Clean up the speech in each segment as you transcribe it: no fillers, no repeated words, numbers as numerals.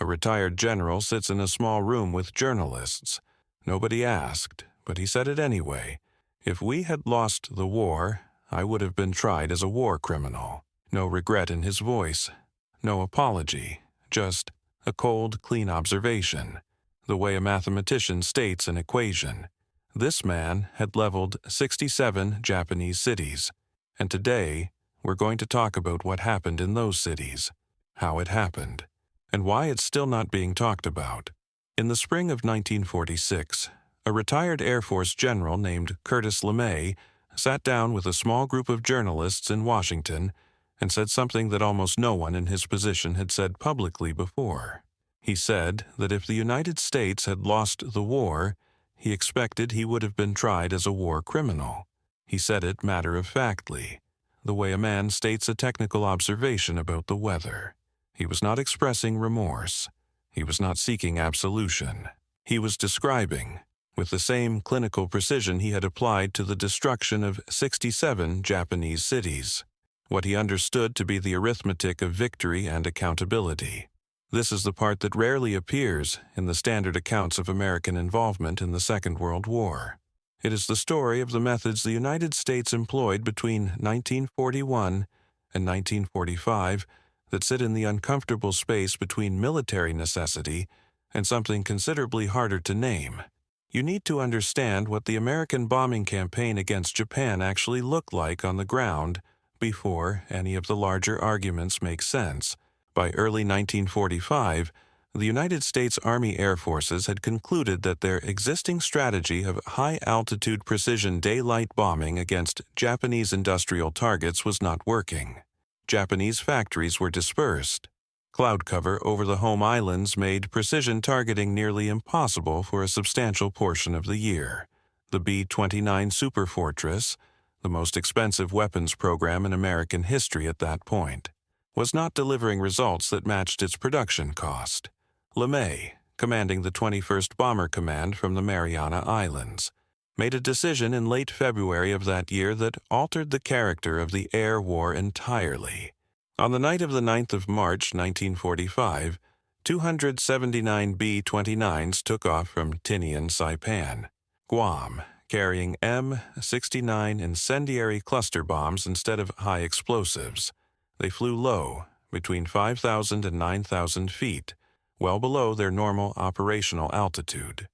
A retired general sits in a small room with journalists. Nobody asked, but he said it anyway. If we had lost the war, I would have been tried as a war criminal. No regret in his voice. No apology. Just a cold, clean observation. The way a mathematician states an equation. This man had leveled 67 Japanese cities. And today, we're going to talk about what happened in those cities, how it happened, and why it's still not being talked about. In the spring of 1946, a retired Air Force general named Curtis LeMay sat down with a small group of journalists in Washington and said something that almost no one in his position had said publicly before. He said that if the United States had lost the war, he expected he would have been tried as a war criminal. He said it matter-of-factly, the way a man states a technical observation about the weather. He was not expressing remorse. He was not seeking absolution. He was describing, with the same clinical precision he had applied to the destruction of 67 Japanese cities, what he understood to be the arithmetic of victory and accountability. This is the part that rarely appears in the standard accounts of American involvement in the Second World War. It is the story of the methods the United States employed between 1941 and 1945 that sit in the uncomfortable space between military necessity and something considerably harder to name. You need to understand what the American bombing campaign against Japan actually looked like on the ground before any of the larger arguments make sense. By early 1945, the United States Army Air Forces had concluded that their existing strategy of high-altitude precision daylight bombing against Japanese industrial targets was not working. Japanese factories were dispersed. Cloud cover over the home islands made precision targeting nearly impossible for a substantial portion of the year. The B-29 Superfortress, the most expensive weapons program in American history at that point, was not delivering results that matched its production cost. LeMay, commanding the 21st Bomber Command from the Mariana Islands, made a decision in late February of that year that altered the character of the air war entirely. On the night of the 9th of March, 1945, 279 B-29s took off from Tinian, Saipan, Guam, carrying M-69 incendiary cluster bombs instead of high explosives. They flew low, between 5,000 and 9,000 feet, well below their normal operational altitude.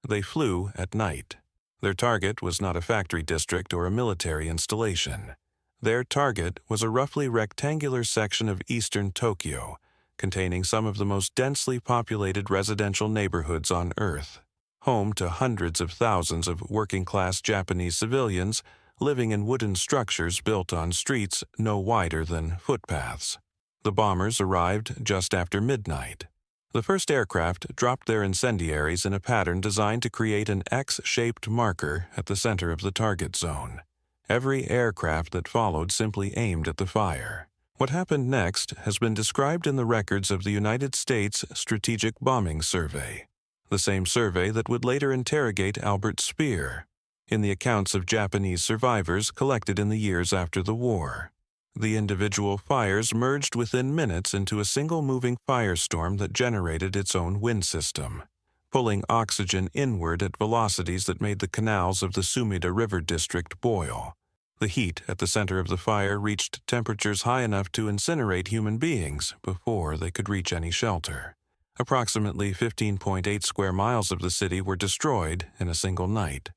They flew at night. Their target was not a factory district or a military installation. Their target was a roughly rectangular section of eastern Tokyo, containing some of the most densely populated residential neighborhoods on Earth, home to hundreds of thousands of working-class Japanese civilians living in wooden structures built on streets no wider than footpaths. The bombers arrived just after midnight. The first aircraft dropped their incendiaries in a pattern designed to create an X-shaped marker at the center of the target zone. Every aircraft that followed simply aimed at the fire. What happened next has been described in the records of the United States Strategic Bombing Survey, the same survey that would later interrogate Albert Speer, in the accounts of Japanese survivors collected in the years after the war. The individual fires merged within minutes into a single moving firestorm that generated its own wind system, pulling oxygen inward at velocities that made the canals of the Sumida River district boil. The heat at the center of the fire reached temperatures high enough to incinerate human beings before they could reach any shelter. Approximately 15.8 square miles of the city were destroyed in a single night.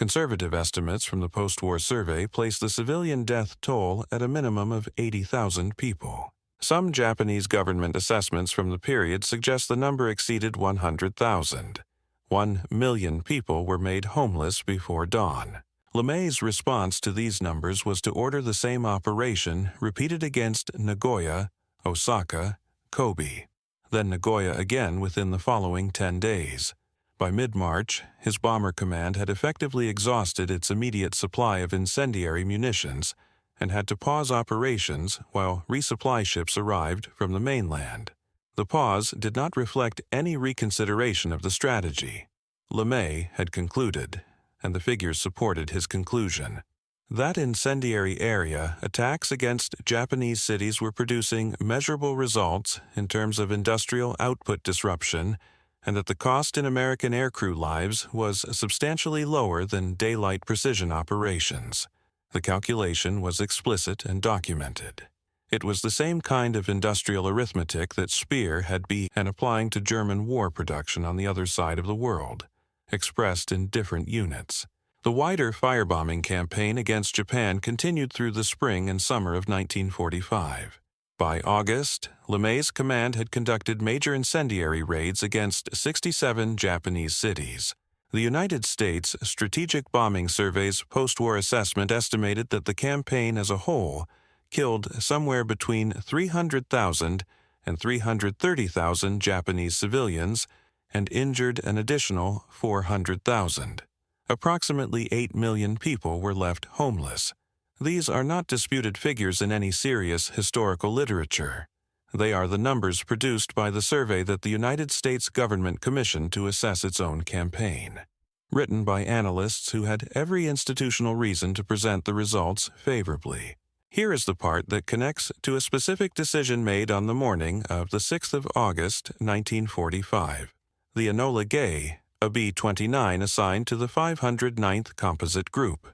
Conservative estimates from the post-war survey place the civilian death toll at a minimum of 80,000 people. Some Japanese government assessments from the period suggest the number exceeded 100,000. 1 million people were made homeless before dawn. LeMay's response to these numbers was to order the same operation repeated against Nagoya, Osaka, Kobe, then Nagoya again within the following 10 days. By mid-March, his bomber command had effectively exhausted its immediate supply of incendiary munitions and had to pause operations while resupply ships arrived from the mainland. The pause did not reflect any reconsideration of the strategy. LeMay had concluded, and the figures supported his conclusion. That incendiary area, attacks against Japanese cities were producing measurable results in terms of industrial output disruption, and that the cost in American aircrew lives was substantially lower than daylight precision operations. The calculation was explicit and documented. It was the same kind of industrial arithmetic that Speer had begun applying to German war production on the other side of the world, expressed in different units. The wider firebombing campaign against Japan continued through the spring and summer of 1945. By August, LeMay's command had conducted major incendiary raids against 67 Japanese cities. The United States Strategic Bombing Survey's post-war assessment estimated that the campaign as a whole killed somewhere between 300,000 and 330,000 Japanese civilians and injured an additional 400,000. Approximately 8 million people were left homeless. These are not disputed figures in any serious historical literature. They are the numbers produced by the survey that the United States government commissioned to assess its own campaign, written by analysts who had every institutional reason to present the results favorably. Here is the part that connects to a specific decision made on the morning of the 6th of August, 1945. The Enola Gay, a B-29 assigned to the 509th Composite Group,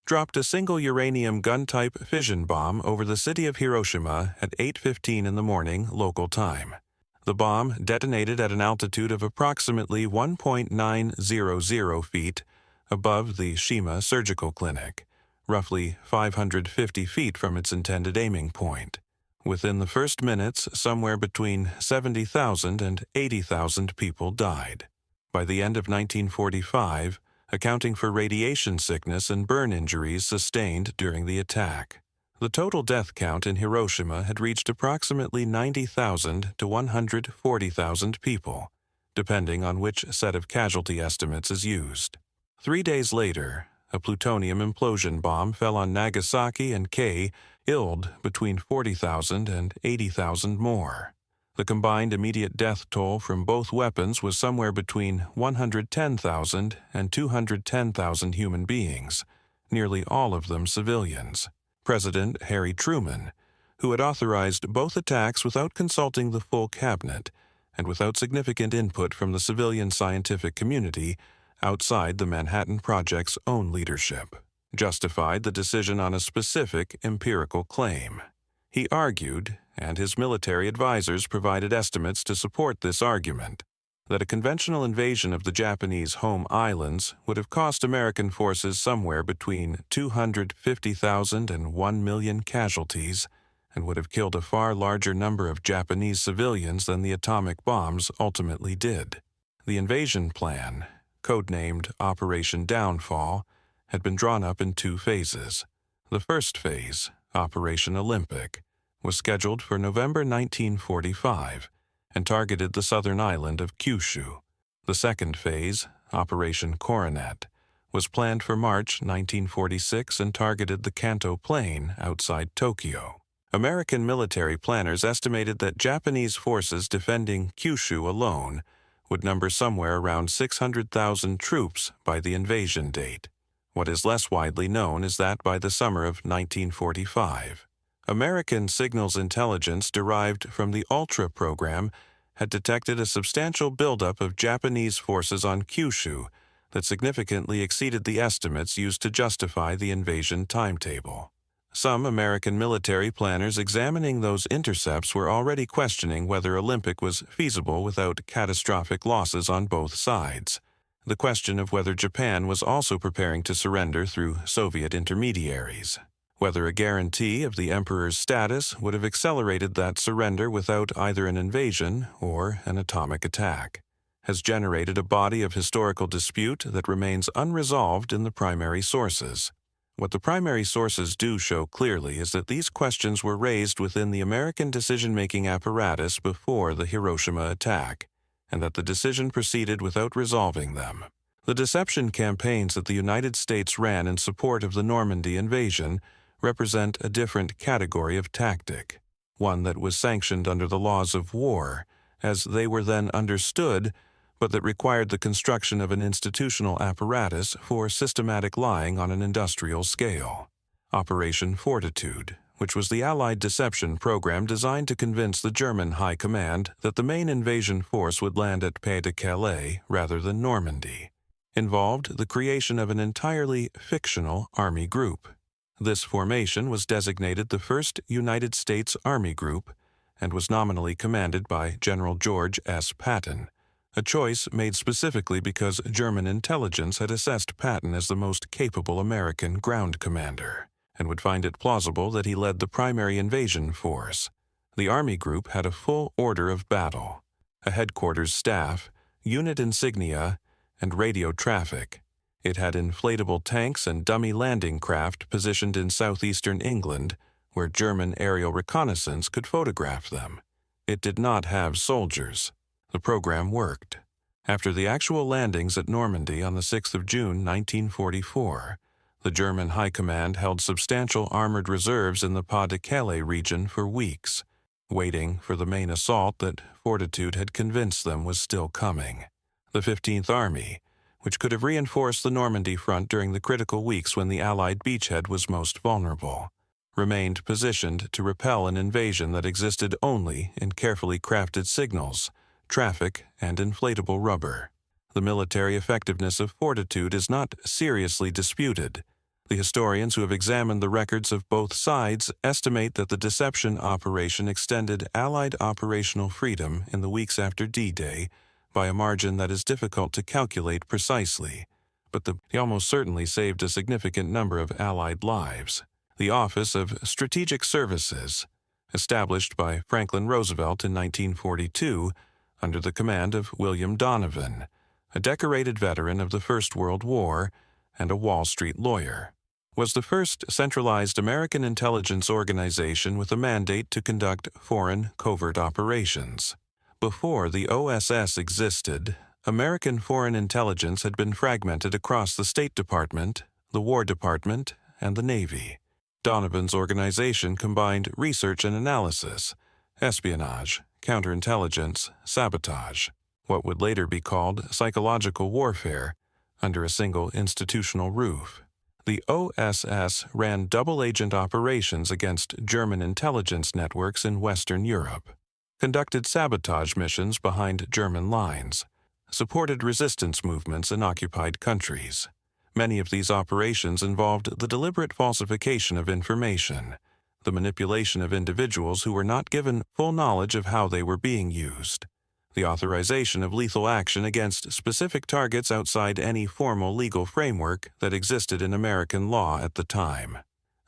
dropped a single uranium gun-type fission bomb over the city of Hiroshima at 8:15 in the morning local time. The bomb detonated at an altitude of approximately 1.900 feet above the Shima Surgical Clinic, roughly 550 feet from its intended aiming point. Within the first minutes, somewhere between 70,000 and 80,000 people died. By the end of 1945, accounting for radiation sickness and burn injuries sustained during the attack, the total death count in Hiroshima had reached approximately 90,000 to 140,000 people, depending on which set of casualty estimates is used. 3 days later, a plutonium implosion bomb fell on Nagasaki and killed between 40,000 and 80,000 more. The combined immediate death toll from both weapons was somewhere between 110,000 and 210,000 human beings, nearly all of them civilians. President Harry Truman, who had authorized both attacks without consulting the full cabinet and without significant input from the civilian scientific community outside the Manhattan Project's own leadership, justified the decision on a specific empirical claim. He argued, and his military advisors provided estimates to support this argument, that a conventional invasion of the Japanese home islands would have cost American forces somewhere between 250,000 and 1 million casualties and would have killed a far larger number of Japanese civilians than the atomic bombs ultimately did. The invasion plan, codenamed Operation Downfall, had been drawn up in 2 phases. The first phase, Operation Olympic, was scheduled for November 1945 and targeted the southern island of Kyushu. The second phase, Operation Coronet, was planned for March 1946 and targeted the Kanto Plain outside Tokyo. American military planners estimated that Japanese forces defending Kyushu alone would number somewhere around 600,000 troops by the invasion date. What is less widely known is that by the summer of 1945, American signals intelligence derived from the Ultra program had detected a substantial buildup of Japanese forces on Kyushu that significantly exceeded the estimates used to justify the invasion timetable. Some American military planners examining those intercepts were already questioning whether Olympic was feasible without catastrophic losses on both sides. The question of whether Japan was also preparing to surrender through Soviet intermediaries, whether a guarantee of the emperor's status would have accelerated that surrender without either an invasion or an atomic attack, has generated a body of historical dispute that remains unresolved in the primary sources. What the primary sources do show clearly is that these questions were raised within the American decision-making apparatus before the Hiroshima attack, and that the decision proceeded without resolving them. The deception campaigns that the United States ran in support of the Normandy invasion represent a different category of tactic, one that was sanctioned under the laws of war, as they were then understood, but that required the construction of an institutional apparatus for systematic lying on an industrial scale. Operation Fortitude, which was the Allied deception program designed to convince the German High Command that the main invasion force would land at Pas-de-Calais rather than Normandy, involved the creation of an entirely fictional Army group. This formation was designated the 1st United States Army Group and was nominally commanded by General George S. Patton, a choice made specifically because German intelligence had assessed Patton as the most capable American ground commander and would find it plausible that he led the primary invasion force. The Army Group had a full order of battle, a headquarters staff, unit insignia, and radio traffic. It had inflatable tanks and dummy landing craft positioned in southeastern England, where German aerial reconnaissance could photograph them. It did not have soldiers. The program worked. After the actual landings at Normandy on the 6th of June 1944, the German High Command held substantial armored reserves in the Pas-de-Calais region for weeks, waiting for the main assault that Fortitude had convinced them was still coming. The 15th Army, which could have reinforced the Normandy front during the critical weeks when the Allied beachhead was most vulnerable, remained positioned to repel an invasion that existed only in carefully crafted signals, traffic, and inflatable rubber. The military effectiveness of Fortitude is not seriously disputed. The historians who have examined the records of both sides estimate that the deception operation extended Allied operational freedom in the weeks after D-Day by a margin that is difficult to calculate precisely, but they almost certainly saved a significant number of Allied lives. The Office of Strategic Services, established by Franklin Roosevelt in 1942 under the command of William Donovan, a decorated veteran of the First World War and a Wall Street lawyer, was the first centralized American intelligence organization with a mandate to conduct foreign covert operations. Before the OSS existed, American foreign intelligence had been fragmented across the State Department, the War Department, and the Navy. Donovan's organization combined research and analysis, espionage, counterintelligence, sabotage, what would later be called psychological warfare, under a single institutional roof. The OSS ran double-agent operations against German intelligence networks in Western Europe, conducted sabotage missions behind German lines, supported resistance movements in occupied countries. Many of these operations involved the deliberate falsification of information, the manipulation of individuals who were not given full knowledge of how they were being used, the authorization of lethal action against specific targets outside any formal legal framework that existed in American law at the time.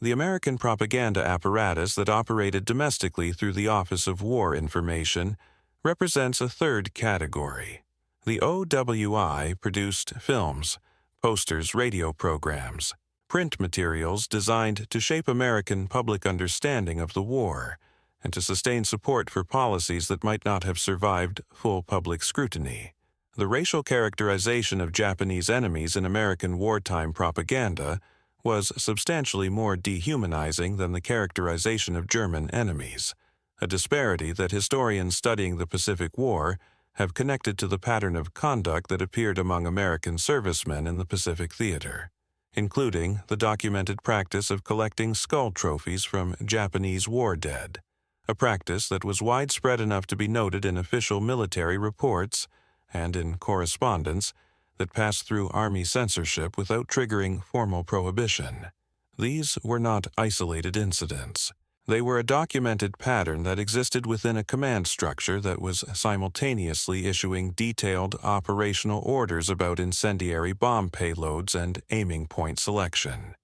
The American propaganda apparatus that operated domestically through the Office of War Information represents a third category. The OWI produced films, posters, radio programs, print materials designed to shape American public understanding of the war and to sustain support for policies that might not have survived full public scrutiny. The racial characterization of Japanese enemies in American wartime propaganda was substantially more dehumanizing than the characterization of German enemies, a disparity that historians studying the Pacific War have connected to the pattern of conduct that appeared among American servicemen in the Pacific Theater, including the documented practice of collecting skull trophies from Japanese war dead, a practice that was widespread enough to be noted in official military reports and in correspondence that passed through Army censorship without triggering formal prohibition. These were not isolated incidents. They were a documented pattern that existed within a command structure that was simultaneously issuing detailed operational orders about incendiary bomb payloads and aiming point selection.